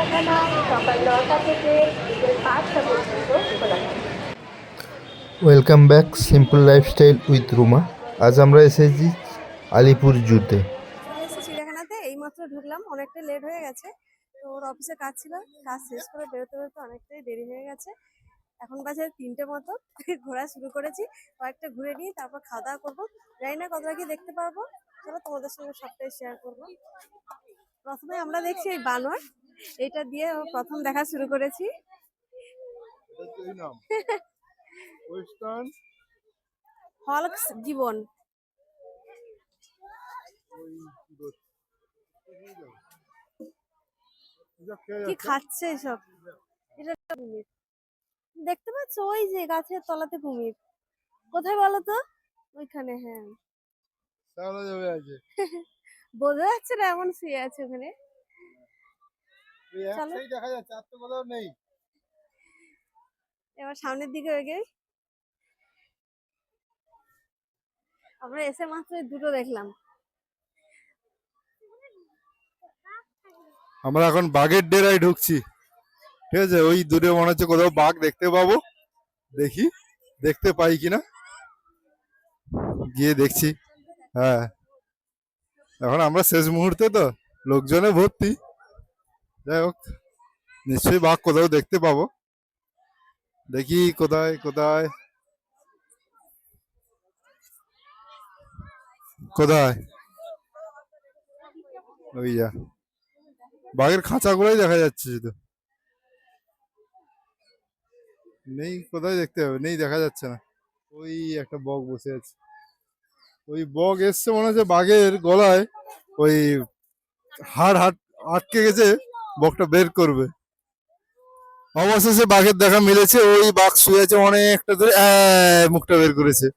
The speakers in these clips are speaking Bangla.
চিড়িয়াখানা সকাল ৯টা থেকে বিকেল ৫টা পর্যন্ত খোলা থাকে। Welcome back simple lifestyle with Ruma. আজ আমরা এসেছি আলিপুর জুতে। চলে এসেছি চিড়িয়াখানাতে, এইমাত্র ঢুকলাম, অনেকটা লেট হয়ে গেছে। তো ওর অফিসে কাজ ছিল, কাজ শেষ করে বেরোতে বেরোতে অনেকটাই দেরি হয়ে গেছে। এখন বাজে ৩টে মতো। ঘোরা শুরু করেছি, কয়েকটা ঘুরে নিয়ে তারপর খাওয়া দাওয়া করবো। জানি না কতটা কি দেখতে পারবো, চলো তোমাদের সঙ্গে সবটাই শেয়ার করবো। প্রথমে আমরা দেখছি এই বানর, এইটা দিয়ে প্রথম দেখা শুরু করেছি। হলক্স জীবন কি খাচ্ছে এসব? এটা কুমির দেখতে পাচ্ছ, ওই যে গাছের তলাতে কুমির। কোথায় বলো তো? ওইখানে। হ্যাঁ, বোঝা যাচ্ছে না, এমন শুয়ে আছে ওখানে। এবার সামনের দিকে এগিয়ে। আমরা এসে মাত্র দুটো দেখলাম। আমরা এখন বাঘের ডেরায় ঢুকছি, ঠিক আছে? ওই দূরে মনে হচ্ছে কোথাও বাঘ দেখতে পাবো, দেখি দেখতে পাই কিনা, গিয়ে দেখছি। হ্যাঁ, এখন আমরা শেষ মুহূর্তে, তো লোকজনে ভর্তি। যাই হোক, নিশ্চয়ই বাঘ কোথাও দেখতে পাবো, দেখি কোথায় কোথায় কোথায়। ওই যা বাঘের খাঁচাগুলোই দেখা যাচ্ছে, শুধু নেই। কোথায় দেখতে হবে, নেই, দেখা যাচ্ছে না। ওই একটা বক বসে আছে, ওই বক এসছে মনে হচ্ছে বাঘের গলায় ওই হাড় আটকে গেছে, বকটা বের করবে। অবশেষে বাঘের দেখা মিলেছে। ওই বাঘ শুয়ে আছে অনেকটা ধরে, মুখটা বের করেছে,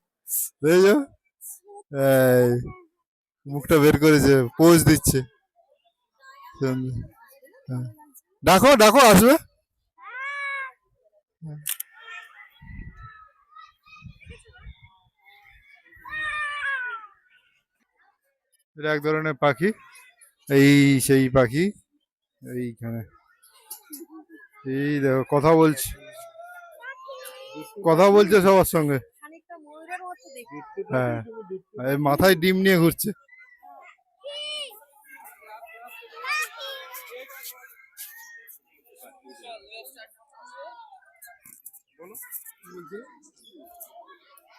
বুঝেছো? এই মুখটা বের করেছে, পোজ দিচ্ছে। ডাকো ডাকো, আসবে। এটা এক ধরনের পাখি, এই সেই পাখি। এইখানে এই দেখো, কথা বলছে, কথা বলছে সবার সঙ্গে। খানিকটা ময়ূরের মতো দেখি। হ্যাঁ, এই মাথায় ডিম নিয়ে ঘুরছে।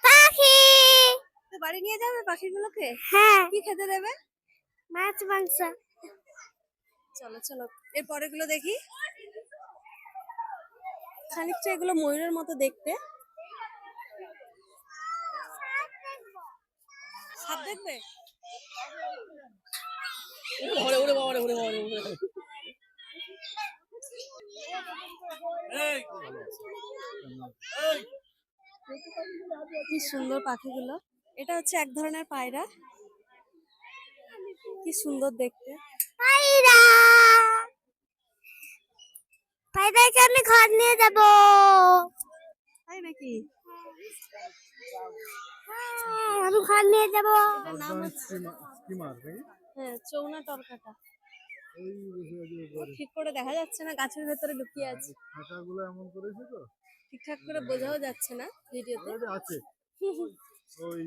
পাখি বাড়ি নিয়ে যাবে পাখিগুলোকে? হ্যাঁ। কি খেতে দেবে? মাছ মাংস। চলো চলো, এর পরেগুলো দেখি। খানিকটা এগুলো ময়ূরের মতো দেখতে। সাপ দেখবে? কি সুন্দর পাখিগুলো। এটা হচ্ছে এক ধরনের পায়রা, কি সুন্দর দেখতে। পায়রা, পায়রাকে আমি ঘর নিয়ে যাব। তাই নাকি? আমি ঘর নিয়ে যাব। হ্যাঁ, চৌনা টরকাটা ঠিক করে দেখা যাচ্ছে না, গাছের ভেতরে লুকিয়ে আছে। এমন করেছে তো, ঠিকঠাক করে বোঝাও যাচ্ছে না ভিডিওতে। আছে ওই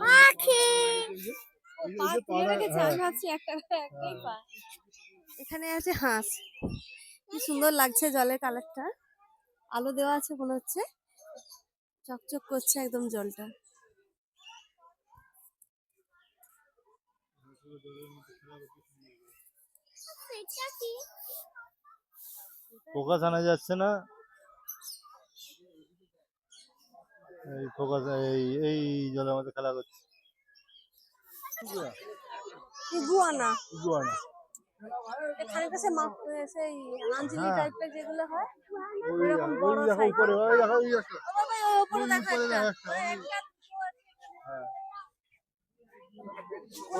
পাখি আমি ভাবছি একটাই পা। এখানে আছে হাঁস, কি সুন্দর লাগছে জলের কালারটা। আলো দেওয়া আছে মনে হচ্ছে, চকচক করছে একদম জলটা। ফোকাস আনা যাচ্ছে না, এই ফোকাস এই জলের মধ্যে খেলা করছে। ইগুয়ানা। ইগুয়ানা। এখানে কাছে সেই আঞ্জলি হ্যাঁ। টাইপের যেগুলো হয়, ওই এরকম বড় দেখো সাইজ। উপরে, ওই দেখো, ওই একটা। ও বাবা, ওই উপরে দেখো উপরে একটা। দেখো একটা। ওই একটা হ্যাঁ,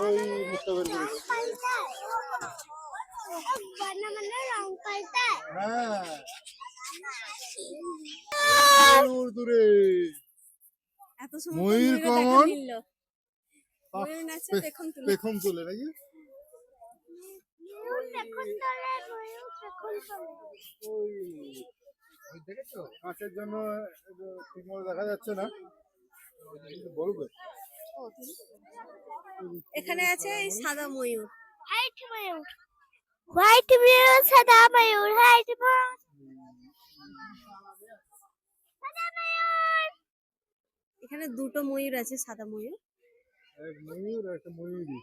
ওই মুখটা বের করেছে। বানা মানে রং পাল্টায়। হ্যাঁ, দূর দূরে এত সময় পর ময়ূর ময়ূরের দেখা কমন। মিললো। ময়ূর নাচছে পেখম তুলে। পেখম তুলে নাকি? কাঁচের জন্য ঠিক মতো দেখা যাচ্ছে না, বলবে। এখানে আছে এই সাদা ময়ূর। হোয়াইট ময়ূর, হোয়াইট ময়ূর, সাদা ময়ূর, হোয়াইট ময়ূর, সাদা ময়ূর। এখানে দুটো ময়ূর আছে, সাদা ময়ূর। এক ময়ূর একটা ময়ূরী,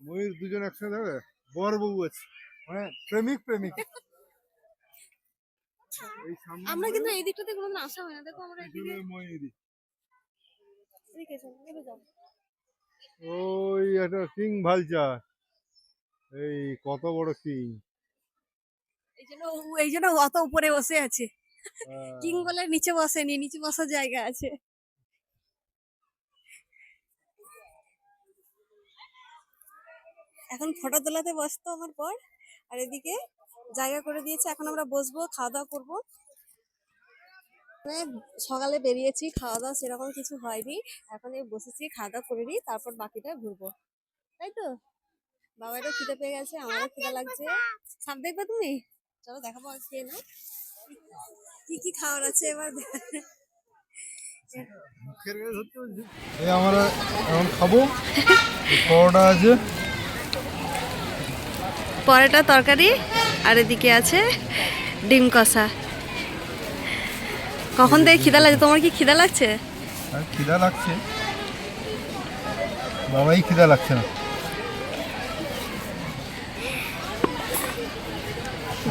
ময়ূর দুজন একসাথে হবে, বর বউ আছে, মানে প্রেমিক প্রেমিক। এই সামনে আমরা কিন্তু এই দিকটাতে কোনোদিন আসা হয় না, দেখো আমরা এদিকে। ময়ূরী, এদিকে এসো, নেমে যাও। ওই একটা কিং ভালচার, এই কত বড় কিং। এই জন্য অত উপরে বসে আছে। কিং বলে নিচে বসেনি, নিচে বসার জায়গা আছে। এখন ফটো তোলাতে বসতো আমার পর, আর এদিকে জায়গা করে দিয়েছে। এখন আমরা বসবো, খাওয়া দাওয়া করবো। মানে সকালে বেরিয়েছি, খাওয়া দাওয়া সেরকম কিছু হয়নি। এখন এই বসেছি, খাওয়া দাওয়া করে নিই, তারপর বাকিটা ঘুরবো, তাই তো? বাবারও খিদে পেয়ে গেছে, আমারও খিদে লাগছে। সাপ দেখবে তুমি? চলো দেখাবো, খেয়ে নাও কি কি খাওয়ার আছে এবার। এই আমরা এখন খাবো, পরোটা আছে, পরোটা তরকারি, আর এদিকে আছে ডিম কষা। কখন থেকে খিদা লাগছে? তোমার কি খিদা লাগছে? আর খিদা লাগছে, বাবাই খিদা লাগছে না।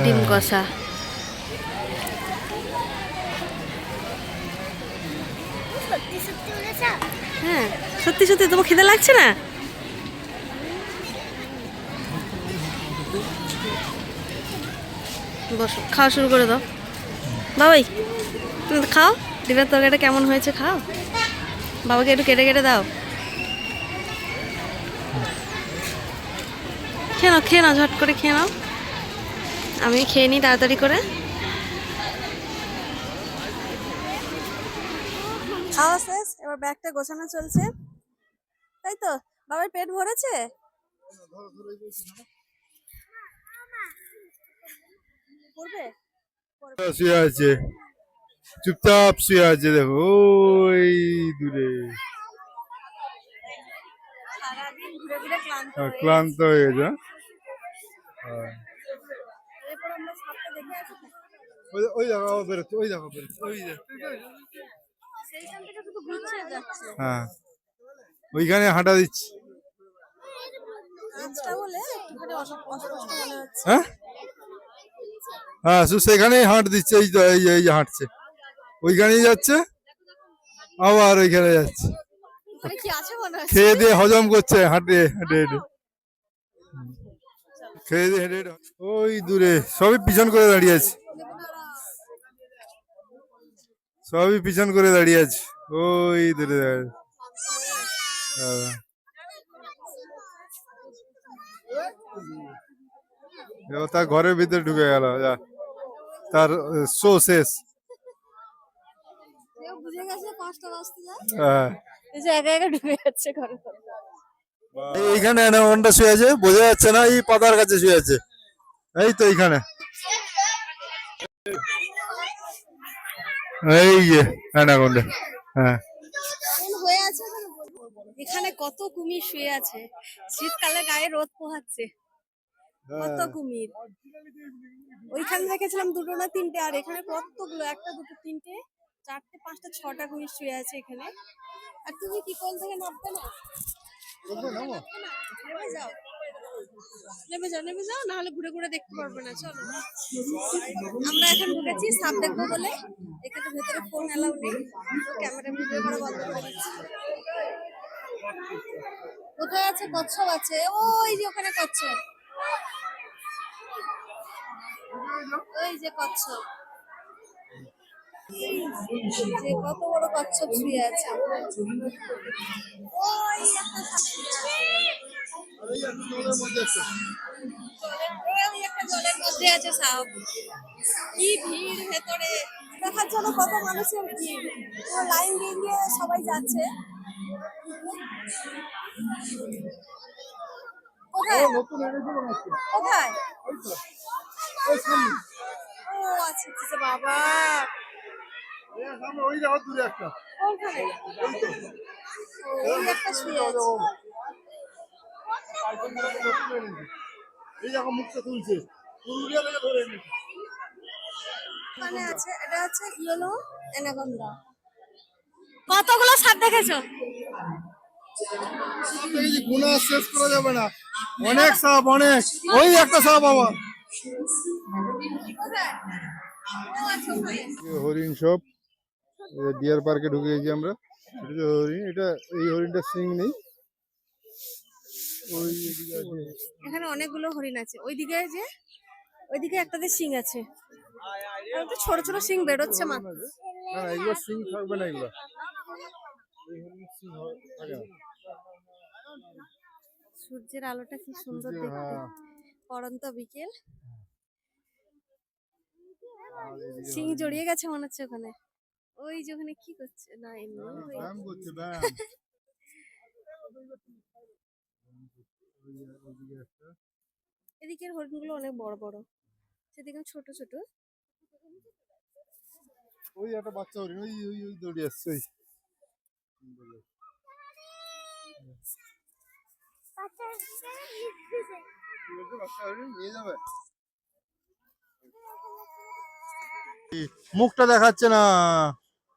ডিম কষা। সত্যি সত্যি বলেছ? হ্যাঁ সত্যি সত্যি, তোমার খিদা লাগছে না? বসো, খাওয়া শুরু করে দাও। বাবাই তুমি তো খাও, ডিমের তরকারিটা কেমন হয়েছে খাও। বাবাকে একটু কেটে কেটে দাও। খেয়ে নাও, খেয়ে নাও, ঝট করে খেয়ে নাও। আমি খেয়ে নিই তাড়াতাড়ি করে। খাওয়া শেষ, এবার ব্যাগটা গোছানো চলছে, তাই তো? বাবার পেট ভরেছে? করবে? শুয়ে আছে, চুপচাপ শুয়ে আছে, দেখো ওই দূরে। সারাদিন ঘুরে ঘুরে ক্লান্ত হয়ে ক্লান্ত হয়ে গেছে। হ্যাঁ? এরপর আমরা সাপটা দেখে আসি। ওই দেখো আবার বেরোচ্ছে, ওই দেখো বেরোচ্ছে, ওই দেখো। সেইখান থেকে শুধু ঘুরছে যাচ্ছে। হ্যাঁ, ওইখানে হাঁটা দিচ্ছি। আজটা বলে একটুখানি অস্পষ্ট মনে হচ্ছে। হ্যাঁ হ্যাঁ, শুধু সেখানেই হাঁট দিচ্ছে, এই তো এই এই যে হাঁটছে, ওইখানেই যাচ্ছে, আবার ওইখানে যাচ্ছে, ওখানে কি আছে মনে হচ্ছে? খেয়ে দিয়ে হজম করছে, হাঁটে হেঁটে হেঁটে, খেয়ে দিয়ে হেঁটে হেঁটে। ওই দূরে সবই পিছন করে দাঁড়িয়ে আছে, সবই পিছন করে দাঁড়িয়ে আছে, ওই দূরে দাঁড়িয়ে আছে। হ্যাঁ। এবার তার ঘরের ভিতরে ঢুকে গেল, যা তার শো শেষ। কেউ বুঝে গেছে 5টা বাজতে যায়, হ্যাঁ, এই যে একা একা ঢুকে যাচ্ছে ঘরে। এইখানে অ্যানাকোন্ডা শুয়ে আছে, বোঝা যাচ্ছে না, এই পাতার কাছে শুয়ে আছে, এই তো এইখানে, এই যে অ্যানাকোন্ডা। হ্যাঁ, হয়ে আছে এখানে, কত কুমির শুয়ে আছে, শীতকালে গায়ে রোদ পোহাচ্ছে, কত কুমির। ওইখানে দেখেছিলাম 2টো না 3টে, আর এখানে কতগুলো, 1টা 2টো 3টে 4টে 5টা 6টা কুমির শুয়ে আছে এখানে। আর তুমি কি কোল থেকে নামবে না? নেমে যাও, নেমে যাও, নেমে যাও, না হলে ঘুরে ঘুরে দেখতে পারবে না। চলো, আমরা এখন ঢুকেছি সাপ দেখবো বলে। এখানে ভেতরে ফোন অ্যালাউ নেই, ক্যামেরা ভিডিও করা বন্ধ করে দিচ্ছি। কোথায় আছে? কচ্ছপ আছে, ওই যে ওখানে কচ্ছপ, ওই যে কচ্ছপ, যে কত বড় কচ্ছপ শুয়ে আছে। ওই একটা জলের মধ্যে আছে সাপ। কি ভিড় ভেতরে, দেখার জন্য কত মানুষের ভিড়, পুরো লাইন দিয়ে দিয়ে সবাই যাচ্ছে। কোথায় নতুন এনেছে মনে হচ্ছে। কোথায়? ওই তো, ওই সামনে। ও আচ্ছা আচ্ছা বাবা, এই সামনে ওই দেখো দূরে একটা। কোনখানে? ওই তো। ওই একটা শুয়ে আছে। এই দেখো মুখটা তুলছে, পুরুলিয়া থেকে ধরে এনেছে। ওখানে আছে, এটা হচ্ছে ইয়েলো অ্যানাকোন্ডা। কতগুলো সাপ দেখেছো? সাপ দেখেছি, গুণা শেষ করা যাবে না, অনেক সাপ, অনেক। ওই একটা সাপ বাবা। কোথায়? ও আচ্ছা ওখানে। হরিণ সব ডিয়ার পার্কে ঢুকে গেছি আমরা। এটা যে হরিণ, এটা এই হরিণটা সিং নেই, ওই এদিকে আছে। এখানে অনেকগুলো হরিণ আছে, ওইদিকে যে ওইদিকে একটাতে শিং আছে, আর একটু ছোট ছোট শিং বেরোচ্ছে মাত্র। না না, এগুলো সিং থাকবে না, এগুলো এই হরিণের সিং থাকে না। সূর্যের আলোটা কি সুন্দর সূর্যের, দেখতে, হ্যাঁ। পড়ন্ত বিকেল, আর এদিকে শিং জড়িয়ে গেছে মনে হচ্ছে ওখানে। ওই যে ওখানে কি করছে না এমনি ওই- ব্যায়াম করছে, ব্যায়াম। ওইদিকে একটা। এদিকের হরিণগুলো অনেক বড় বড়, সেদিকে ছোট ছোট। ওই একটা বাচ্চা হরিণ, ওই ওই ওই দৌড়ে আসছে ওই। কি বলছে, বাচ্চা হরিণ নিয়ে যাবে? মুখটা দেখাচ্ছে না,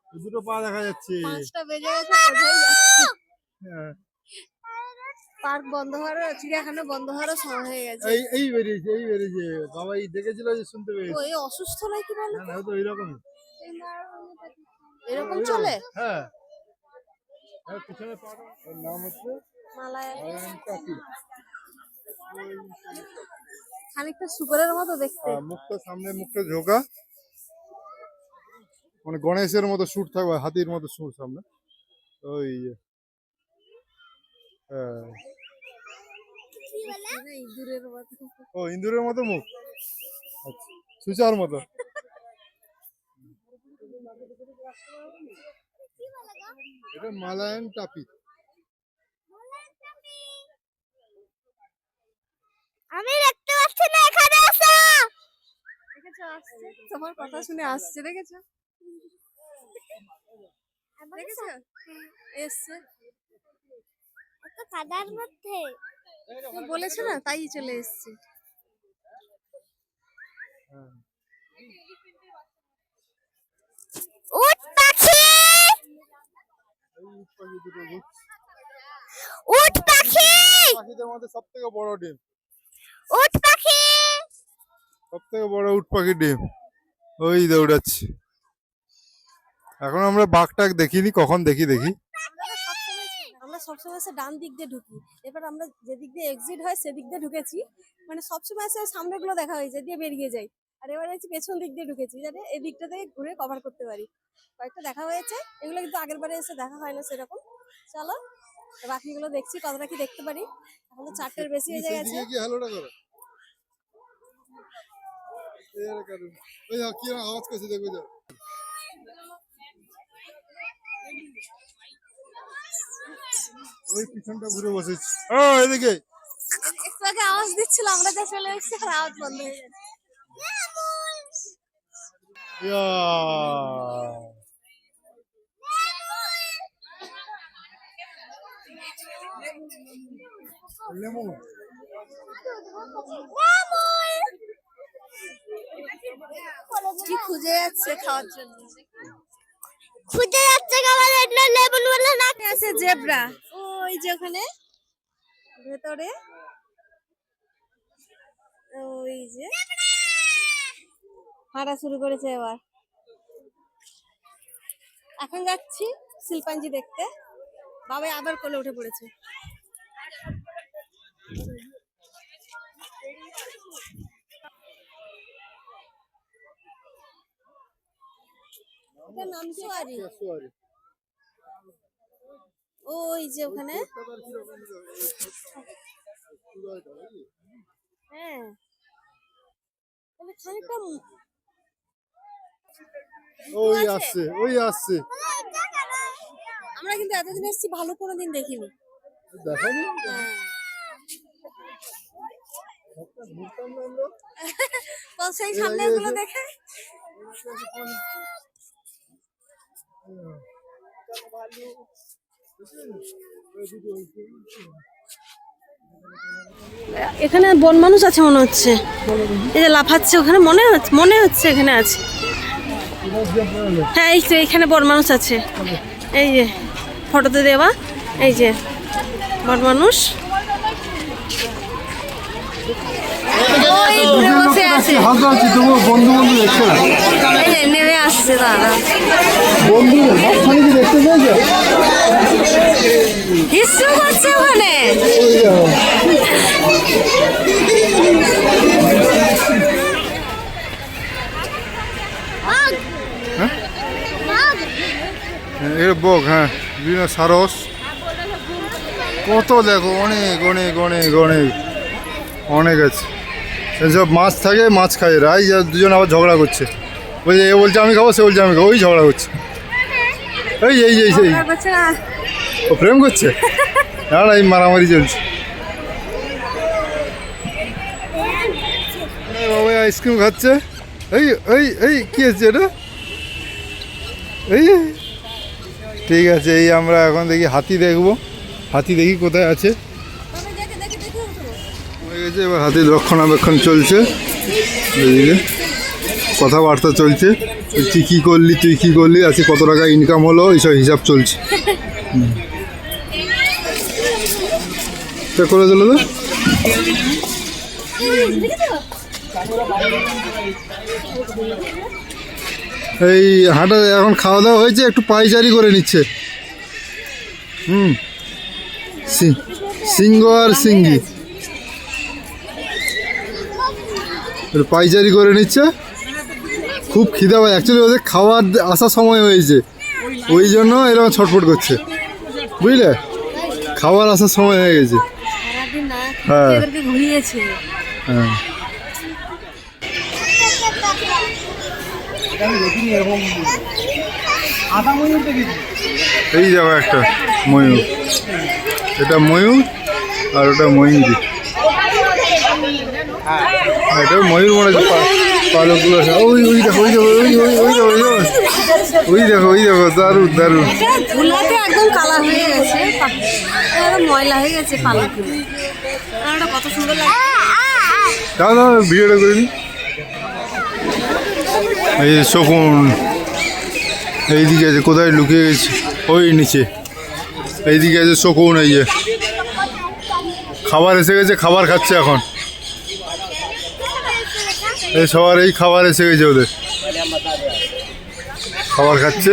দুটো পা দেখা যাচ্ছে। 5টা বেজে গেছে, বোঝাই যাচ্ছে। হ্যাঁ। পার্ক বন্ধ হওয়ার, চিড়িয়াখানা বন্ধ হওয়ার সময় হয়ে গেছে। এই এই বেরিয়েছে, এই বেরিয়েছে, বাবা এই দেখেছিল যে শুনতে পেয়েছে। ওই অসুস্থ নাকি বলো না তো? না, ও তো এইরকমই। এরকম ওইরকম, চলে? হ্যাঁ। আর পিছনে পাটা, ওর নাম হচ্ছে মালায় টাকি। খানিকটা শুকরের মতো দেখতে। মুখটা সামনে, মুখটা ঝোঁকা, মানে গণেশের মতো সুর থাকবে, হাতির মতো সুর সামনে। ওই যে, হ্যাঁ। ইঁদুরের মতো। ও ইন্দুরের মতো মুখ, আচ্ছা, সুচার মতো। এটা মালায়ান টাপি। আমি দেখতে পাচ্ছি না, এখানে আসো। দেখেছো আসছে, তোমার কথা শুনে আসছে, দেখেছো? দেখেছো এসছে এত কাদার মধ্যে, বলেছে না তাই চলে এসছে। উট পাখি, উট পাখি, পাখিদের মধ্যে সব থেকে বড় ডিম, উট পাখি। সব থেকে বড় উট পাখির ডিম, ওই দৌড়াচ্ছে। এখন আমরা বাঘটাক দেখিনি, কখন দেখি দেখি। আমরা সবসময় সে ডান দিক দিয়ে ঢুকি, এবার আমরা যেদিক দিয়ে এক্সিট হয় সেদিক দিয়ে ঢুকেছি, মানে সবসময় সে সামনে গুলো দেখা হয়েছে দিয়ে বেরিয়ে যাই, আর এবার হচ্ছে পেছন দিক দিয়ে ঢুকেছি যাতে এই দিকটা থেকে ঘুরে কভার করতে পারি। কয়েকটা দেখা হয়েছে, এগুলো কিন্তু আগের বারে এসে দেখা হয় না সেরকম। চলো বাকিগুলো দেখছি কতটা কি দেখতে পারি। এখন তো 4টের বেশি হয়ে গেছে। সেদিকে কি হ্যালোটা করো, ওই দেখো কি আওয়াজ করছে, দেখবে যাও। ওই পিছনটা ঘুরে বসেছি, ও এদিকে। একটু আগে আওয়াজ দিচ্ছিল, আমরা যা চলে এসেছি আর আওয়াজ বন্ধ হয়ে গেছে। ইয়া, লেমন। কি খুঁজে যাচ্ছে খাওয়ার জন্য, খুঁজে যাচ্ছে খাবার জন্য, লেবুন বলে না আছে জেব্রা, ওই যে ওখানে ভেতরে, ওই যে হাঁটা শুরু করেছে এবার। এখন যাচ্ছি শিল্পাঞ্জি দেখতে, বাবা আবার কোলে উঠে পড়েছে। এটার নাম সোয়ারি, ওই যে ওখানে, হ্যাঁ মানে খানিকটা ওই আসছে, ওই আসছে। আমরা কিন্তু এতদিন এসেছি, ভালো কোনোদিন দেখিনি। দেখো নি? তো সেই সামনে গুলো দেখে এখানে বন মানুষ আছে মনে হচ্ছে, এই যে লাফাচ্ছে ওখানে, মনে হচ্ছে এখানে আছে। হ্যাঁ এই তো এখানে বন মানুষ আছে, এই যে ফটোতে দেওয়া, এই যে বন মানুষ ওই দূরে বসে আছে। হাত আছে তোমার বন্ধু বন্ধু দেখছো না? এই যে নেমে আসছে দাদা, বন্ধু মাঝখানে কি দেখতে পেয়েছো? হিসু করছে ওখানে। ওই দেখো। এর বক, হ্যাঁ বিভিন্ন সারস কত দেখো, অনেক অনেক অনেক অনেক অনেক আছে। এসব মাছ থাকে, মাছ খায় এরা। এই যে দুজন আবার ঝগড়া করছে, বলছে এ বলছে আমি খাবো, সে বলছে আমি খাবো, ওই ঝগড়া করছে। এই এই এই সেই ও প্রেম করছে না, না এই মারামারি চলছে। বাবা আইসক্রিম খাচ্ছে। এই এই এই কি আছে এটা? এই ঠিক আছে, এই আমরা এখন দেখি হাতি দেখবো। হাতি দেখি কোথায় আছে। হয়ে গেছে, এবার হাতির রক্ষণাবেক্ষণ চলছে। এইদিকে কথাবার্তা চলছে, তুই কী করলি, তুই কী করলি, আজকে কত টাকা ইনকাম হলো, এইসব হিসাব চলছে। করে দিল তো। এই হাঁটা এখন খাওয়া দাওয়া হয়েছে, একটু পাইচারি করে নিচ্ছে। সিংহ আর সিঙ্গি পাইচারি করে নিচ্ছে। খুব খিদা পায়, অ্যাকচুয়ালি ওদের খাওয়ার আসার সময় হয়েছে, ওই জন্য এরকম ছটফট করছে, বুঝলে? খাবার আসার সময় হয়ে গেছে। হ্যাঁ হ্যাঁ এই যাবো একটা ময়ূর, এটা ময়ূর আর ওটা ময়ূরী। এটা ময়ূর মনে হচ্ছে, পালকগুলো ওই ওই দেখো, ওই দেখো, ওই ওই ওই দেখো, ওই দেখো, ওই দেখো, দারুণ দারুণ। ধুলাতে একদম কালা হয়ে গেছে, ময়লা হয়ে গেছে পালকগুলো, কত সুন্দর লাগে। দাও দাও ভিডিওটা করে নি। এই শকুন এইদিকে আছে, কোথায় লুকিয়ে গেছে, ওই নিচে এইদিকে আছে শকুন। এই যে খাবার এসে গেছে, খাবার খাচ্ছে এখন। এই সবার এই খাবার এসে গেছে, ওদের খাবার খাচ্ছে।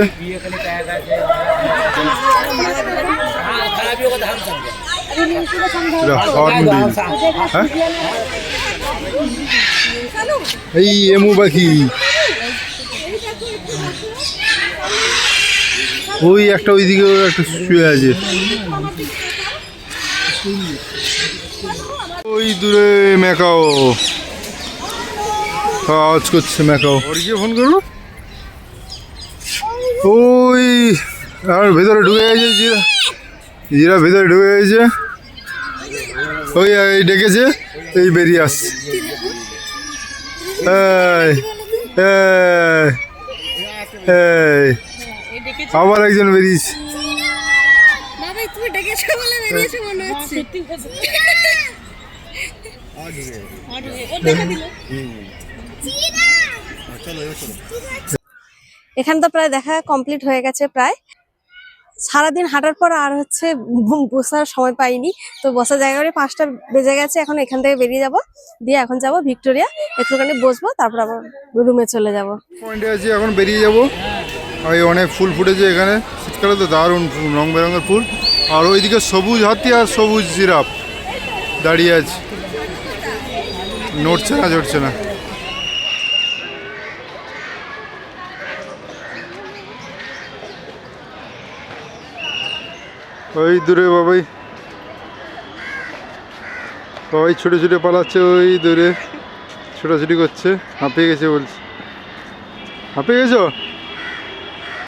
হ্যাঁ এই এমু পাখি, ওই একটা ওইদিকে একটা শুয়ে আছে, ওই দূরে ম্যাকাও আওয়াজ করছে, ম্যাকাও। ওর গিয়ে ফোন করবো। ওই আর ভেতরে ঢুকে গেছে জিরা, জিরা ভেতরে ঢুকে গেছে, ওই ডেকেছে, এই বেরিয়ে আসছে। আবার একজন বেরিয়েছে। এখানে তো প্রায় দেখা কমপ্লিট হয়ে গেছে প্রায়। সারাদিন হাঁটার পর আর হচ্ছে বসার সময় পাইনি, তো বসার জায়গা 5টা বেজে গেছে। এখন এখান থেকে বেরিয়ে যাব, দিয়ে এখন যাব ভিক্টোরিয়া, একটুখানি বসবো, তারপর আবার রুমে চলে যাব। পয়েন্টে আছি, এখন বেরিয়ে যাব। আর অনেক ফুল ফুটেছে এখানে, শীতকালে তো দারুণ রং বেরঙের ফুল। আর ওইদিকে সবুজ হাতি আর সবুজ জিরাফ দাঁড়িয়ে আছে, নড়ছে না চড়ছে না। ওই দূরে বাবাই, বাবাই ছুটে ছুটে পালাচ্ছে, ওই দূরে ছোটাছুটি করছে, হাঁপিয়ে গেছে বলছে। হাঁপে গেছো?